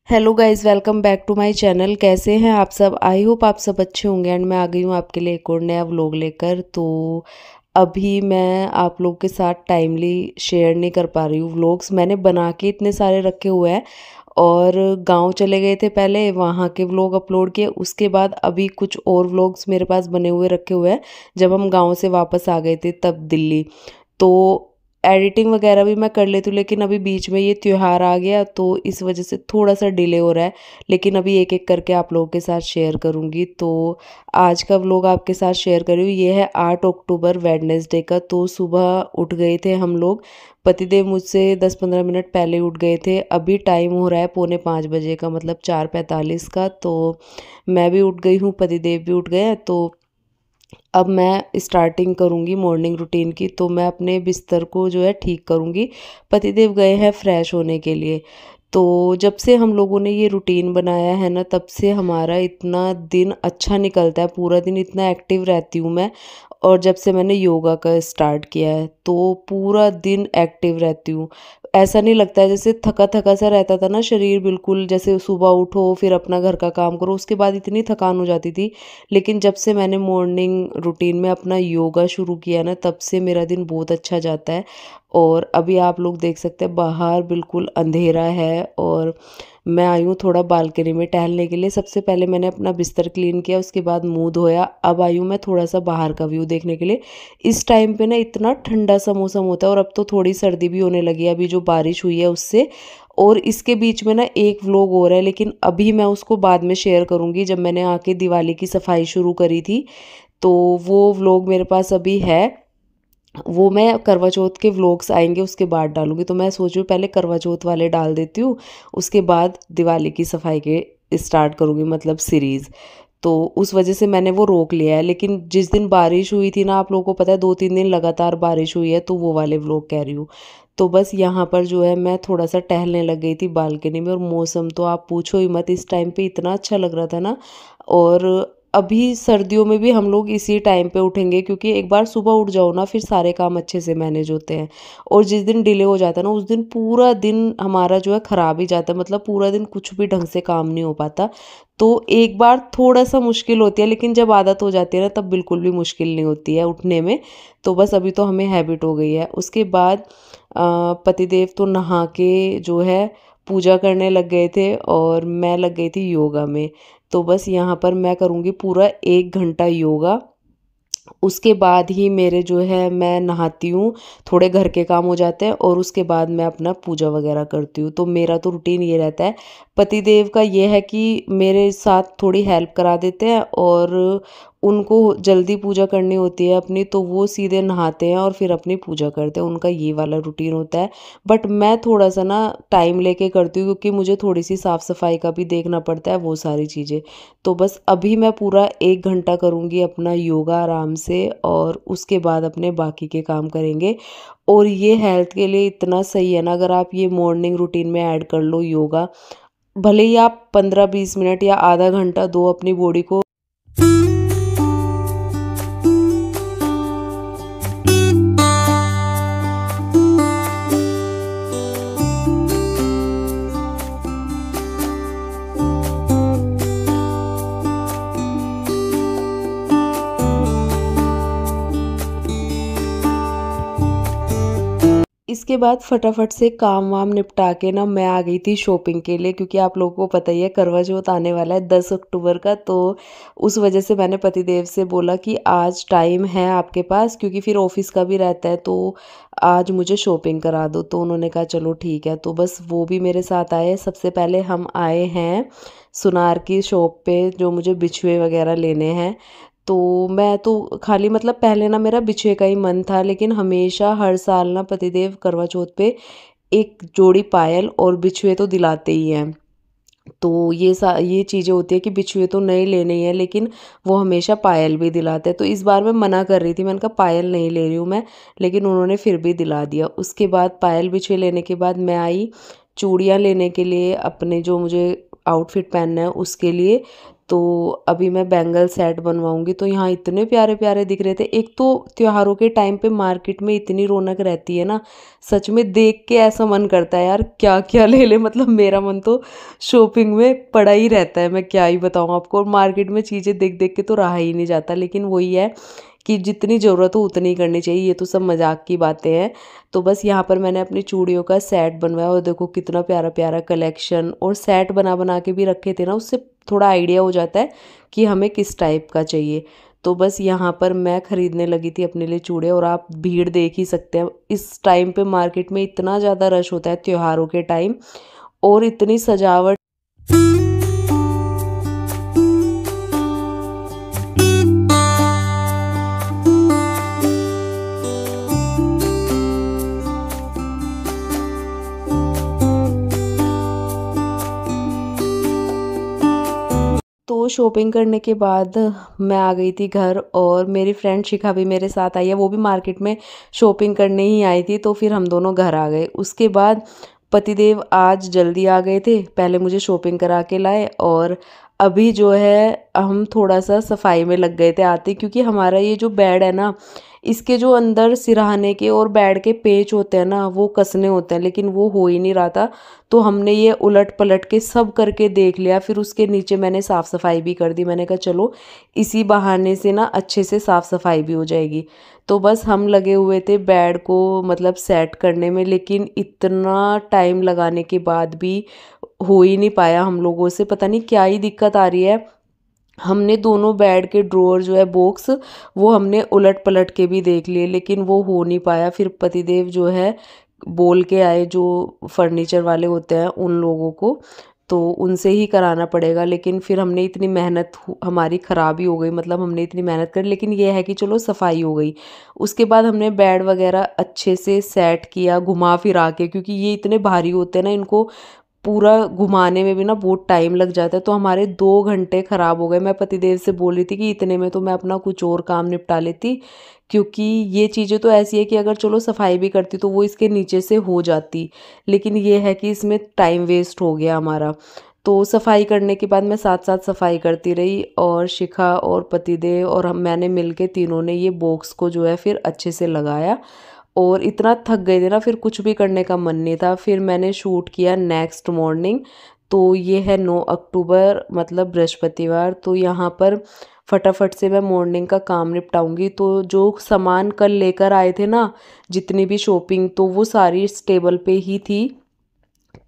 Hello guys, welcome back to my channel. कैसे हैं आप सब? आई होप आप सब अच्छे होंगे। एंड मैं आ गई हूँ आपके लिए एक और नया व्लॉग लेकर। तो अभी मैं आप लोग के साथ टाइमली शेयर नहीं कर पा रही हूँ व्लॉग्स। मैंने बना के इतने सारे रखे हुए हैं और गांव चले गए थे पहले, वहाँ के व्लॉग अपलोड किए। उसके बाद अभी कुछ और व्लॉग्स मेरे पास बने हुए रखे हुए हैं जब हम गाँव से वापस आ गए थे तब दिल्ली। तो एडिटिंग वगैरह भी मैं कर लेती हूँ, लेकिन अभी बीच में ये त्योहार आ गया तो इस वजह से थोड़ा सा डिले हो रहा है। लेकिन अभी एक एक करके आप लोगों के साथ शेयर करूँगी। तो आज का व्लॉग आपके साथ शेयर कर रही हूँ। ये है 8 अक्टूबर वेडनेसडे का। तो सुबह उठ गए थे हम लोग। पतिदेव मुझसे 10-15 मिनट पहले उठ गए थे। अभी टाइम हो रहा है 4:45 का, मतलब 4:45 का। तो मैं भी उठ गई हूँ, पतिदेव भी उठ गए हैं। तो अब मैं स्टार्टिंग करूँगी मॉर्निंग रूटीन की। तो मैं अपने बिस्तर को जो है ठीक करूँगी। पतिदेव गए हैं फ्रेश होने के लिए। तो जब से हम लोगों ने ये रूटीन बनाया है ना, तब से हमारा इतना दिन अच्छा निकलता है। पूरा दिन इतना एक्टिव रहती हूँ मैं। और जब से मैंने योगा का स्टार्ट किया है तो पूरा दिन एक्टिव रहती हूँ। ऐसा नहीं लगता है जैसे थका थका सा रहता था ना शरीर, बिल्कुल जैसे सुबह उठो फिर अपना घर का काम करो, उसके बाद इतनी थकान हो जाती थी। लेकिन जब से मैंने मॉर्निंग रूटीन में अपना योगा शुरू किया ना, तब से मेरा दिन बहुत अच्छा जाता है। और अभी आप लोग देख सकते हैं बाहर बिल्कुल अंधेरा है और मैं आई हूँ थोड़ा बालकनी में टहलने के लिए। सबसे पहले मैंने अपना बिस्तर क्लीन किया, उसके बाद मुंह धोया। अब आई हूँ मैं थोड़ा सा बाहर का व्यू देखने के लिए। इस टाइम पे ना इतना ठंडा सा मौसम होता है और अब तो थोड़ी सर्दी भी होने लगी है, अभी जो बारिश हुई है उससे। और इसके बीच में ना एक व्लॉग हो रहा है, लेकिन अभी मैं उसको बाद में शेयर करूँगी। जब मैंने आके दिवाली की सफाई शुरू करी थी तो वो व्लॉग मेरे पास अभी है। वो मैं करवा चौथ के व्लॉग्स आएंगे उसके बाद डालूंगी। तो मैं सोच रही हूँ पहले करवा चौथ वाले डाल देती हूँ, उसके बाद दिवाली की सफाई के स्टार्ट करूँगी, मतलब सीरीज़। तो उस वजह से मैंने वो रोक लिया है। लेकिन जिस दिन बारिश हुई थी ना, आप लोगों को पता है 2-3 दिन लगातार बारिश हुई है, तो वो वाले व्लॉग कह रही हूँ। तो बस यहाँ पर जो है मैं थोड़ा सा टहलने लग गई थी बालकनी में। और मौसम तो आप पूछो ही मत, इस टाइम पे इतना अच्छा लग रहा था ना। और अभी सर्दियों में भी हम लोग इसी टाइम पे उठेंगे, क्योंकि एक बार सुबह उठ जाओ ना फिर सारे काम अच्छे से मैनेज होते हैं। और जिस दिन डिले हो जाता है ना, उस दिन पूरा दिन हमारा जो है ख़राब ही जाता है, मतलब पूरा दिन कुछ भी ढंग से काम नहीं हो पाता। तो एक बार थोड़ा सा मुश्किल होती है, लेकिन जब आदत हो जाती है ना तब बिल्कुल भी मुश्किल नहीं होती है उठने में। तो बस अभी तो हमें हैबिट हो गई है। उसके बाद पतिदेव तो नहा के जो है पूजा करने लग गए थे और मैं लग गई थी योगा में। तो बस यहाँ पर मैं करूँगी पूरा 1 घंटा योगा। उसके बाद ही मेरे जो है मैं नहाती हूँ, थोड़े घर के काम हो जाते हैं और उसके बाद मैं अपना पूजा वगैरह करती हूँ। तो मेरा तो रूटीन ये रहता है। पतिदेव का ये है कि मेरे साथ थोड़ी हेल्प करा देते हैं और उनको जल्दी पूजा करनी होती है अपनी, तो वो सीधे नहाते हैं और फिर अपनी पूजा करते हैं। उनका ये वाला रूटीन होता है। बट मैं थोड़ा सा ना टाइम लेके करती हूँ, क्योंकि मुझे थोड़ी सी साफ़ सफाई का भी देखना पड़ता है, वो सारी चीज़ें। तो बस अभी मैं पूरा 1 घंटा करूँगी अपना योगा आराम से और उसके बाद अपने बाकी के काम करेंगे। और ये हेल्थ के लिए इतना सही है ना, अगर आप ये मॉर्निंग रूटीन में ऐड कर लो योगा। भले ही आप 15-20 मिनट या आधा घंटा दो अपनी बॉडी को। इसके बाद फटाफट से काम वाम निपटा के ना मैं आ गई थी शॉपिंग के लिए, क्योंकि आप लोगों को पता ही है करवा चौथ आने वाला है 10 अक्टूबर का। तो उस वजह से मैंने पतिदेव से बोला कि आज टाइम है आपके पास, क्योंकि फिर ऑफिस का भी रहता है, तो आज मुझे शॉपिंग करा दो। तो उन्होंने कहा चलो ठीक है। तो बस वो भी मेरे साथ आए। सबसे पहले हम आए हैं सुनार की शॉप पे, जो मुझे बिछुए वगैरह लेने हैं। तो मैं तो खाली, मतलब पहले ना मेरा बिछुए का ही मन था, लेकिन हमेशा हर साल ना पतिदेव करवा चौथ पे एक जोड़ी पायल और बिछुए तो दिलाते ही हैं। तो ये चीज़ें होती है कि बिछुए तो नहीं लेने ही हैं, लेकिन वो हमेशा पायल भी दिलाते हैं। तो इस बार मैं मना कर रही थी, मैंने कहा पायल नहीं ले रही हूँ मैं, लेकिन उन्होंने फिर भी दिला दिया। उसके बाद पायल बिछुए लेने के बाद मैं आई चूड़ियाँ लेने के लिए, अपने जो मुझे आउटफिट पहनना है उसके लिए। तो अभी मैं बैंगल सेट बनवाऊंगी। तो यहाँ इतने प्यारे प्यारे दिख रहे थे। एक तो त्योहारों के टाइम पे मार्केट में इतनी रौनक रहती है ना, सच में देख के ऐसा मन करता है यार क्या क्या ले ले। मतलब मेरा मन तो शॉपिंग में पड़ा ही रहता है, मैं क्या ही बताऊँ आपको। और मार्केट में चीज़ें देख देख के तो रहा ही नहीं जाता, लेकिन वही है कि जितनी ज़रूरत हो उतनी ही करनी चाहिए। ये तो सब मजाक की बातें हैं। तो बस यहाँ पर मैंने अपनी चूड़ियों का सेट बनवाया और देखो कितना प्यारा प्यारा कलेक्शन, और सेट बना बना के भी रखे थे ना, उससे थोड़ा आइडिया हो जाता है कि हमें किस टाइप का चाहिए। तो बस यहाँ पर मैं ख़रीदने लगी थी अपने लिए चूड़े, और आप भीड़ देख ही सकते हैं इस टाइम पे मार्केट में इतना ज़्यादा रश होता है त्योहारों के टाइम, और इतनी सजावट। तो शॉपिंग करने के बाद मैं आ गई थी घर, और मेरी फ्रेंड शिखा भी मेरे साथ आई है। वो भी मार्केट में शॉपिंग करने ही आई थी, तो फिर हम दोनों घर आ गए। उसके बाद पतिदेव आज जल्दी आ गए थे, पहले मुझे शॉपिंग करा के लाए, और अभी जो है हम थोड़ा सा सफाई में लग गए थे आते, क्योंकि हमारा ये जो बेड है ना, इसके जो अंदर सिरहाने के और बेड के पेच होते हैं ना, वो कसने होते हैं, लेकिन वो हो ही नहीं रहा था। तो हमने ये उलट पलट के सब करके देख लिया, फिर उसके नीचे मैंने साफ़ सफाई भी कर दी। मैंने कहा चलो इसी बहाने से ना अच्छे से साफ़ सफाई भी हो जाएगी। तो बस हम लगे हुए थे बेड को मतलब सेट करने में, लेकिन इतना टाइम लगाने के बाद भी हो ही नहीं पाया हम लोगों से। पता नहीं क्या ही दिक्कत आ रही है। हमने दोनों बेड के ड्रॉअर जो है बॉक्स, वो हमने उलट पलट के भी देख लिए, लेकिन वो हो नहीं पाया। फिर पतिदेव जो है बोल के आए, जो फर्नीचर वाले होते हैं उन लोगों को, तो उनसे ही कराना पड़ेगा। लेकिन फिर हमने इतनी मेहनत हमारी ख़राब ही हो गई, मतलब हमने इतनी मेहनत करी, लेकिन ये है कि चलो सफाई हो गई। उसके बाद हमने बेड वगैरह अच्छे से सेट किया घुमा फिरा के, क्योंकि ये इतने भारी होते हैं ना, इनको पूरा घुमाने में भी ना बहुत टाइम लग जाता है। तो हमारे 2 घंटे ख़राब हो गए। मैं पतिदेव से बोल रही थी कि इतने में तो मैं अपना कुछ और काम निपटा लेती, क्योंकि ये चीज़ें तो ऐसी है कि अगर चलो सफाई भी करती तो वो इसके नीचे से हो जाती, लेकिन ये है कि इसमें टाइम वेस्ट हो गया हमारा। तो सफाई करने के बाद मैं साथ साथ सफाई करती रही, और शिखा और पतिदेव और हम मैंने मिलके तीनों ने ये बॉक्स को जो है फिर अच्छे से लगाया। और इतना थक गए थे ना, फिर कुछ भी करने का मन नहीं था। फिर मैंने शूट किया नेक्स्ट मॉर्निंग। तो ये है 9 अक्टूबर मतलब बृहस्पतिवार। तो यहाँ पर फटाफट से मैं मॉर्निंग का काम निपटाऊंगी। तो जो सामान कल लेकर आए थे ना, जितनी भी शॉपिंग, तो वो सारी इस टेबल पे ही थी।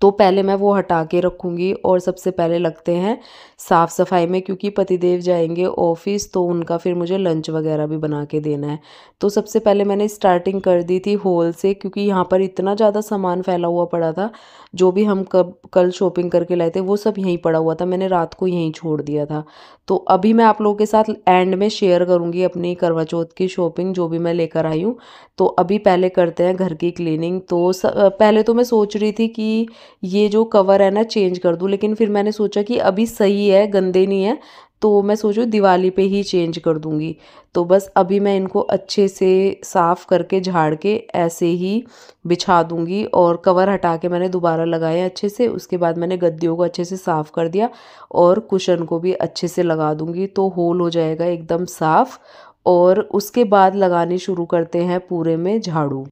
तो पहले मैं वो हटा के रखूँगी, और सबसे पहले लगते हैं साफ़ सफाई में, क्योंकि पतिदेव जाएंगे ऑफिस, तो उनका फिर मुझे लंच वगैरह भी बना के देना है। तो सबसे पहले मैंने स्टार्टिंग कर दी थी हॉल से, क्योंकि यहाँ पर इतना ज़्यादा सामान फैला हुआ पड़ा था। जो भी हम कल शॉपिंग करके लाए थे वो सब यहीं पड़ा हुआ था, मैंने रात को यहीं छोड़ दिया था। तो अभी मैं आप लोगों के साथ एंड में शेयर करूँगी अपनी करवा चौथ की शॉपिंग जो भी मैं लेकर आई हूँ। तो अभी पहले करते हैं घर की क्लीनिंग। तो पहले तो मैं सोच रही थी कि ये जो कवर है ना चेंज कर दूँ, लेकिन फिर मैंने सोचा कि अभी सही है, गंदे नहीं है, तो मैं सोचूं दिवाली पे ही चेंज कर दूंगी। तो बस अभी मैं इनको अच्छे से साफ़ करके झाड़ के ऐसे ही बिछा दूंगी, और कवर हटा के मैंने दोबारा लगाया अच्छे से। उसके बाद मैंने गद्दियों को अच्छे से साफ़ कर दिया, और कुशन को भी अच्छे से लगा दूंगी, तो होल हो जाएगा एकदम साफ़। और उसके बाद लगानी शुरू करते हैं पूरे में झाड़ू।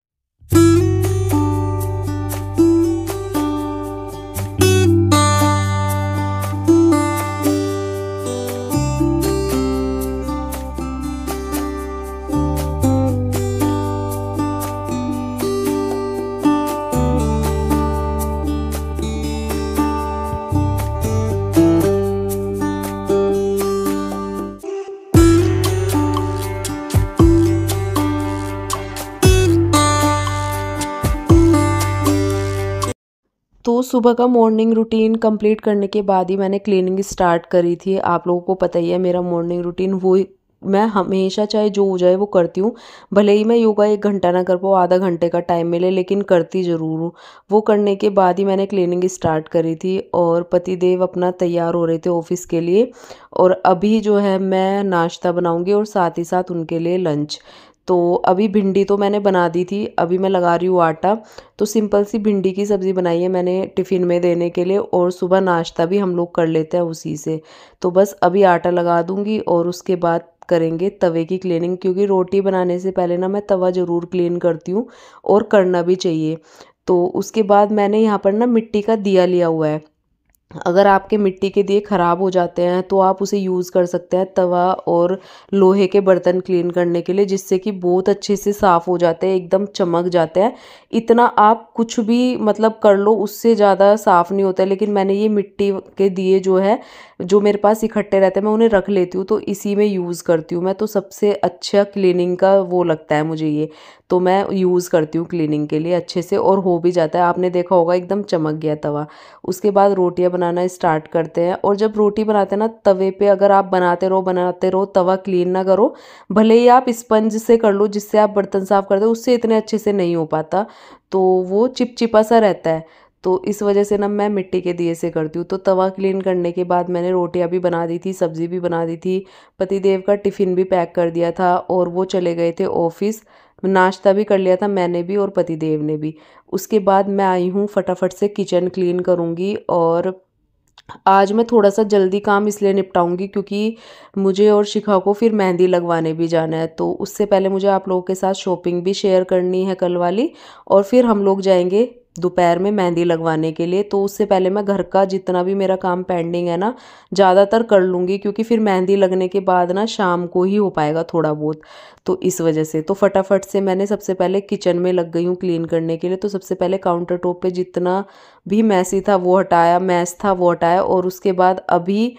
तो सुबह का मॉर्निंग रूटीन कंप्लीट करने के बाद ही मैंने क्लीनिंग स्टार्ट करी थी। आप लोगों को पता ही है मेरा मॉर्निंग रूटीन, वो मैं हमेशा चाहे जो हो जाए वो करती हूँ। भले ही मैं योगा 1 घंटा ना कर पाऊँ, आधा घंटे का टाइम मिले, लेकिन करती ज़रूर हूँ। वो करने के बाद ही मैंने क्लीनिंग स्टार्ट करी थी, और पतिदेव अपना तैयार हो रहे थे ऑफिस के लिए। और अभी जो है मैं नाश्ता बनाऊँगी, और साथ ही साथ उनके लिए लंच। तो अभी भिंडी तो मैंने बना दी थी, अभी मैं लगा रही हूँ आटा। तो सिंपल सी भिंडी की सब्ज़ी बनाई है मैंने टिफ़िन में देने के लिए, और सुबह नाश्ता भी हम लोग कर लेते हैं उसी से। तो बस अभी आटा लगा दूँगी और उसके बाद करेंगे तवे की क्लीनिंग, क्योंकि रोटी बनाने से पहले ना मैं तवा ज़रूर क्लीन करती हूँ, और करना भी चाहिए। तो उसके बाद मैंने यहाँ पर ना मिट्टी का दिया लिया हुआ है। अगर आपके मिट्टी के दिए ख़राब हो जाते हैं तो आप उसे यूज़ कर सकते हैं तवा और लोहे के बर्तन क्लीन करने के लिए, जिससे कि बहुत अच्छे से साफ़ हो जाते हैं, एकदम चमक जाते हैं। इतना आप कुछ भी मतलब कर लो, उससे ज़्यादा साफ़ नहीं होता है। लेकिन मैंने ये मिट्टी के दिए जो है, जो मेरे पास इकट्ठे रहते हैं, मैं उन्हें रख लेती हूँ, तो इसी में यूज़ करती हूँ मैं। तो सबसे अच्छा क्लीनिंग का वो लगता है मुझे ये, तो मैं यूज़ करती हूँ क्लीनिंग के लिए अच्छे से, और हो भी जाता है। आपने देखा होगा एकदम चमक गया तवा। उसके बाद रोटियां बनाना स्टार्ट करते हैं, और जब रोटी बनाते हैं ना तवे पे, अगर आप बनाते रहो तवा क्लीन ना करो, भले ही आप स्पंज से कर लो जिससे आप बर्तन साफ करते हो, उससे इतने अच्छे से नहीं हो पाता, तो वो चिपचिपा सा रहता है। तो इस वजह से ना मैं मिट्टी के दिए से करती हूँ। तो तवा क्लीन करने के बाद मैंने रोटियां भी बना दी थी, सब्ज़ी भी बना दी थी, पतिदेव का टिफ़िन भी पैक कर दिया था, और वो चले गए थे ऑफिस। नाश्ता भी कर लिया था मैंने भी और पतिदेव ने भी। उसके बाद मैं आई हूँ, फटाफट से किचन क्लीन करूँगी, और आज मैं थोड़ा-सा जल्दी काम इसलिए निपटाऊँगी क्योंकि मुझे और शिखा को फिर मेहंदी लगवाने भी जाना है। तो उससे पहले मुझे आप लोगों के साथ शॉपिंग भी शेयर करनी है कल वाली, और फिर हम लोग जाएँगे दोपहर में मेहंदी लगवाने के लिए। तो उससे पहले मैं घर का जितना भी मेरा काम पेंडिंग है ना, ज़्यादातर कर लूँगी, क्योंकि फिर मेहंदी लगने के बाद ना शाम को ही हो पाएगा थोड़ा बहुत। तो इस वजह से तो फटाफट से मैंने सबसे पहले किचन में लग गई हूँ क्लीन करने के लिए। तो सबसे पहले काउंटर टॉप पे जितना भी मैसी था वो हटाया, मैस था वो हटाया, और उसके बाद अभी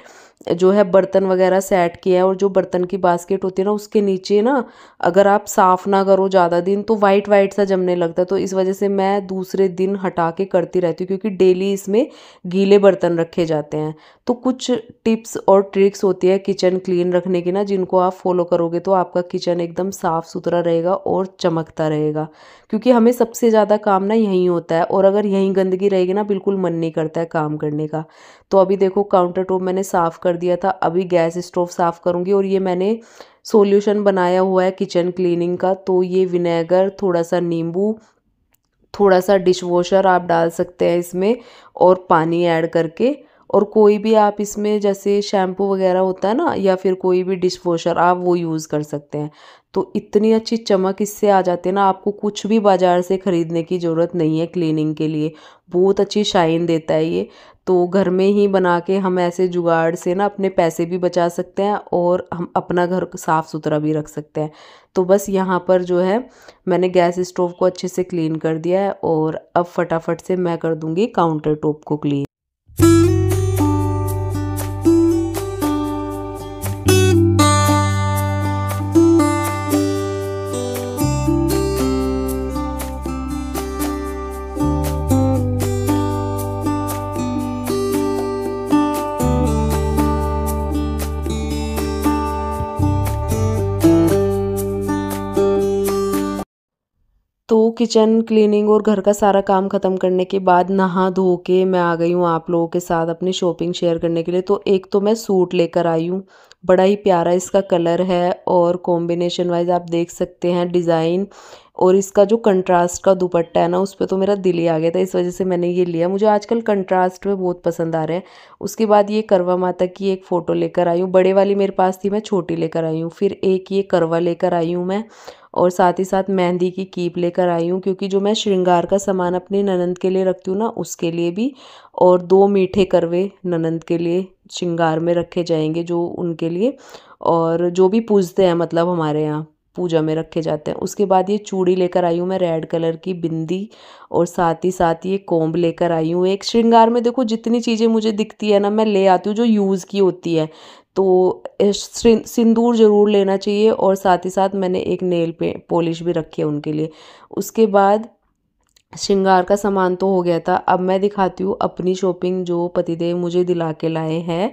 जो है बर्तन वगैरह सेट किया है। और जो बर्तन की बास्केट होती है ना, उसके नीचे ना अगर आप साफ़ ना करो ज़्यादा दिन तो वाइट वाइट सा जमने लगता है। तो इस वजह से मैं दूसरे दिन हटा के करती रहती हूँ, क्योंकि डेली इसमें गीले बर्तन रखे जाते हैं। तो कुछ टिप्स और ट्रिक्स होती है किचन क्लीन रखने की ना, जिनको आप फॉलो करोगे तो आपका किचन एकदम साफ़ सुथरा रहेगा और चमकता रहेगा। क्योंकि हमें सबसे ज़्यादा काम ना यहीं होता है, और अगर यहीं गंदगी रहेगी ना, बिल्कुल मन नहीं करता है काम करने का। तो अभी देखो काउंटर टॉप मैंने साफ़ कर दिया था, अभी गैस स्टोव साफ़ करूँगी। और ये मैंने सॉल्यूशन बनाया हुआ है किचन क्लीनिंग का। तो ये विनेगर, थोड़ा सा नींबू, थोड़ा सा डिश वॉशर आप डाल सकते हैं इसमें, और पानी ऐड करके। और कोई भी आप इसमें जैसे शैम्पू वगैरह होता है ना, या फिर कोई भी डिश वॉशर आप वो यूज़ कर सकते हैं। तो इतनी अच्छी चमक इससे आ जाती है ना, आपको कुछ भी बाज़ार से ख़रीदने की ज़रूरत नहीं है क्लीनिंग के लिए। बहुत अच्छी शाइन देता है ये। तो घर में ही बना के हम ऐसे जुगाड़ से ना अपने पैसे भी बचा सकते हैं, और हम अपना घर साफ़ सुथरा भी रख सकते हैं। तो बस यहाँ पर जो है मैंने गैस स्टोव को अच्छे से क्लीन कर दिया है, और अब फटाफट से मैं कर दूँगी काउंटर टॉप को क्लीन। तो किचन क्लीनिंग और घर का सारा काम ख़त्म करने के बाद नहा धो के मैं आ गई हूँ आप लोगों के साथ अपनी शॉपिंग शेयर करने के लिए। तो एक तो मैं सूट लेकर आई हूँ, बड़ा ही प्यारा इसका कलर है, और कॉम्बिनेशन वाइज आप देख सकते हैं डिज़ाइन, और इसका जो कंट्रास्ट का दुपट्टा है ना, उस पर तो मेरा दिल ही आ गया था, इस वजह से मैंने ये लिया। मुझे आजकल कंट्रास्ट में बहुत पसंद आ रहे हैं। उसके बाद ये करवा माता की एक फ़ोटो लेकर आई हूँ, बड़े वाली मेरे पास थी, मैं छोटी लेकर आई हूँ। फिर एक ये करवा लेकर आई हूँ मैं, और साथ ही साथ मेहंदी की कीप लेकर आई हूँ, क्योंकि जो मैं श्रृंगार का सामान अपनी ननंद के लिए रखती हूँ ना, उसके लिए भी। और 2 मीठे करवे ननंद के लिए श्रृंगार में रखे जाएंगे, जो उनके लिए, और जो भी पूजते हैं मतलब हमारे यहाँ पूजा में रखे जाते हैं। उसके बाद ये चूड़ी लेकर आई हूँ मैं, रेड कलर की बिंदी, और साथ ही साथ ये कोम्ब लेकर आई हूँ एक। श्रृंगार में देखो जितनी चीज़ें मुझे दिखती है ना, मैं ले आती हूँ जो यूज़ की होती है। तो सिंदूर ज़रूर लेना चाहिए, और साथ ही साथ मैंने एक नेल पे पॉलिश भी रखी है उनके लिए। उसके बाद श्रृंगार का सामान तो हो गया था, अब मैं दिखाती हूँ अपनी शॉपिंग जो पतिदेव मुझे दिला के लाए हैं।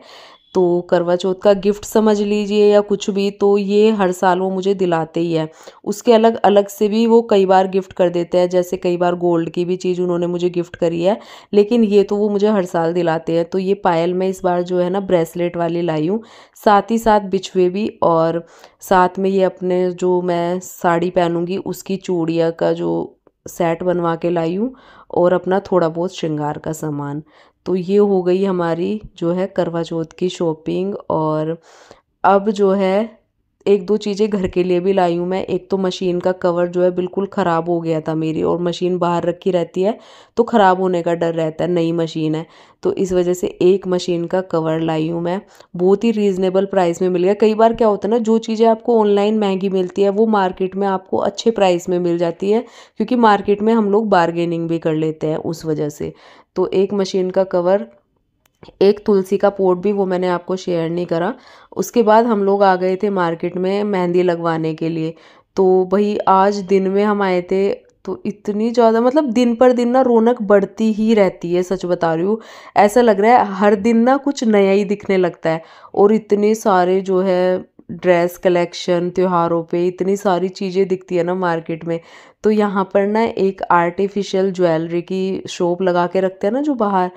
तो करवा चौथ का गिफ्ट समझ लीजिए या कुछ भी, तो ये हर साल वो मुझे दिलाते ही है। उसके अलग अलग से भी वो कई बार गिफ्ट कर देते हैं, जैसे कई बार गोल्ड की भी चीज़ उन्होंने मुझे गिफ्ट करी है, लेकिन ये तो वो मुझे हर साल दिलाते हैं। तो ये पायल मैं इस बार जो है ना ब्रेसलेट वाली लाई हूँ, साथ ही साथ बिछुए भी, और साथ में ये अपने जो मैं साड़ी पहनूंगी उसकी चूड़िया का जो सेट बनवा के लाई हूँ, और अपना थोड़ा बहुत श्रृंगार का सामान। तो ये हो गई हमारी जो है करवा चौथ की शॉपिंग। और अब जो है एक दो चीज़ें घर के लिए भी लाई हूँ मैं। एक तो मशीन का कवर जो है बिल्कुल ख़राब हो गया था मेरी, और मशीन बाहर रखी रहती है तो ख़राब होने का डर रहता है, नई मशीन है, तो इस वजह से एक मशीन का कवर लाई हूँ मैं। बहुत ही रीज़नेबल प्राइस में मिल गया। कई बार क्या होता है ना, जो चीज़ें आपको ऑनलाइन महंगी मिलती है वो मार्केट में आपको अच्छे प्राइस में मिल जाती है, क्योंकि मार्केट में हम लोग बार्गेनिंग भी कर लेते हैं उस वजह से। तो एक मशीन का कवर, एक तुलसी का पॉट भी, वो मैंने आपको शेयर नहीं करा। उसके बाद हम लोग आ गए थे मार्केट में मेहंदी लगवाने के लिए। तो भाई आज दिन में हम आए थे, तो इतनी ज़्यादा मतलब दिन पर दिन ना रौनक बढ़ती ही रहती है, सच बता रही हूँ। ऐसा लग रहा है हर दिन ना कुछ नया ही दिखने लगता है। और इतने सारे जो है ड्रेस कलेक्शन, त्योहारों पे इतनी सारी चीज़ें दिखती है ना मार्केट में। तो यहाँ पर ना एक आर्टिफिशियल ज्वेलरी की शॉप लगा के रखते हैं ना जो बाहर,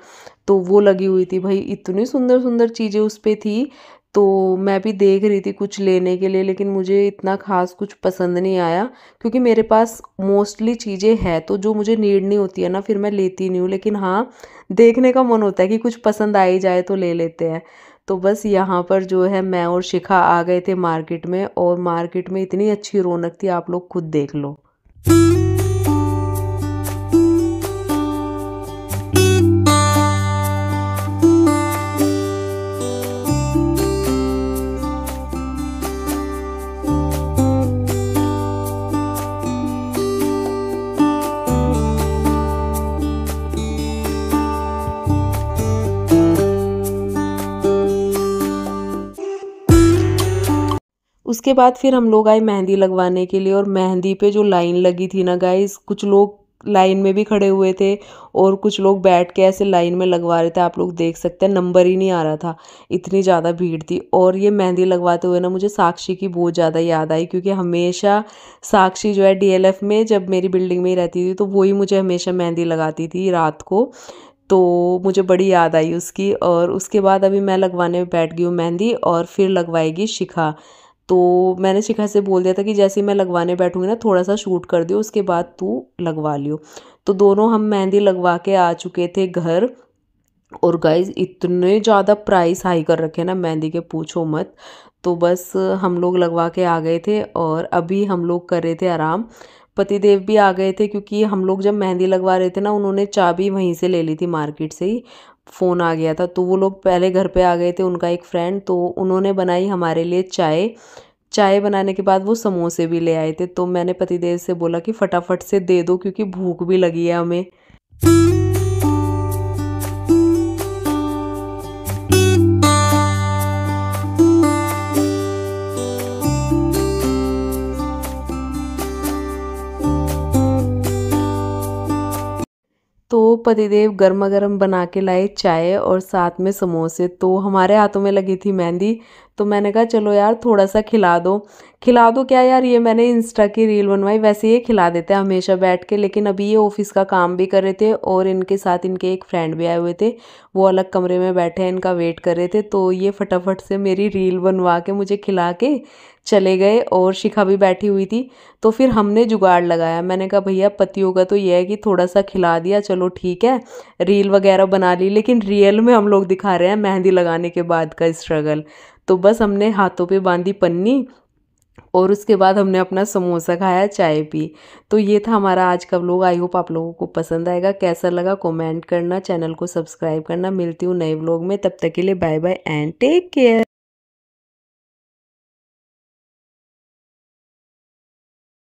तो वो लगी हुई थी भाई, इतनी सुंदर सुंदर चीज़ें उस पे थी। तो मैं भी देख रही थी कुछ लेने के लिए, लेकिन मुझे इतना खास कुछ पसंद नहीं आया, क्योंकि मेरे पास मोस्टली चीज़ें हैं तो जो मुझे नीड नहीं होती है ना फिर मैं लेती नहीं हूँ। लेकिन हाँ, देखने का मन होता है कि कुछ पसंद आ ही जाए तो ले लेते हैं। तो बस यहाँ पर जो है मैं और शिखा आ गए थे मार्केट में, और मार्केट में इतनी अच्छी रौनक थी, आप लोग खुद देख लो। उसके बाद फिर हम लोग आए मेहंदी लगवाने के लिए, और मेहंदी पे जो लाइन लगी थी ना गाइस, कुछ लोग लाइन में भी खड़े हुए थे और कुछ लोग बैठ के ऐसे लाइन में लगवा रहे थे। आप लोग देख सकते हैं, नंबर ही नहीं आ रहा था, इतनी ज़्यादा भीड़ थी। और ये मेहंदी लगवाते हुए ना मुझे साक्षी की बहुत ज़्यादा याद आई, क्योंकि हमेशा साक्षी जो है डीएलएफ में जब मेरी बिल्डिंग में ही रहती थी, तो वही मुझे हमेशा मेहंदी लगाती थी रात को। तो मुझे बड़ी याद आई उसकी। और उसके बाद अभी मैं लगवाने बैठ गई हूँ मेहंदी, और फिर लगवाएगी शिखा। तो मैंने शिखा से बोल दिया था कि जैसे ही मैं लगवाने बैठूंगी ना थोड़ा सा शूट कर दियो, उसके बाद तू लगवा लियो। तो दोनों हम मेहंदी लगवा के आ चुके थे घर। और गाइज इतने ज़्यादा प्राइस हाई कर रखे ना मेहंदी के, पूछो मत। तो बस हम लोग लगवा के आ गए थे, और अभी हम लोग कर रहे थे आराम। पतिदेव भी आ गए थे, क्योंकि हम लोग जब मेहंदी लगवा रहे थे ना, उन्होंने चाबी वहीं से ले ली थी मार्केट से ही, फ़ोन आ गया था। तो वो लोग पहले घर पे आ गए थे, उनका एक फ्रेंड, तो उन्होंने बनाई हमारे लिए चाय। चाय बनाने के बाद वो समोसे भी ले आए थे। तो मैंने पतिदेव से बोला कि फटाफट से दे दो, क्योंकि भूख भी लगी है हमें। तो पतिदेव गर्मा गर्म बना के लाए चाय और साथ में समोसे, तो हमारे हाथों में लगी थी मेहंदी। तो मैंने कहा चलो यार थोड़ा सा खिला दो। खिला दो क्या यार, ये मैंने इंस्टा की रील बनवाई, वैसे ये खिला देते हैं हमेशा बैठ के, लेकिन अभी ये ऑफिस का काम भी कर रहे थे, और इनके साथ इनके एक फ्रेंड भी आए हुए थे, वो अलग कमरे में बैठे हैं, इनका वेट कर रहे थे। तो ये फटाफट से मेरी रील बनवा के मुझे खिला के चले गए, और शिखा भी बैठी हुई थी। तो फिर हमने जुगाड़ लगाया, मैंने कहा भैया पतियों का तो ये है कि थोड़ा सा खिला दिया, चलो ठीक है, रील वगैरह बना ली, लेकिन रियल में हम लोग दिखा रहे हैं मेहंदी लगाने के बाद का स्ट्रगल। तो बस हमने हाथों पे बांधी पन्नी, और उसके बाद हमने अपना समोसा खाया, चाय पी। तो ये था हमारा आज का व्लॉग। आई होप आप लोगों को पसंद आएगा। कैसा लगा कमेंट करना, चैनल को सब्सक्राइब करना। मिलती हूँ नए व्लॉग में, तब तक के लिए bye bye and take care.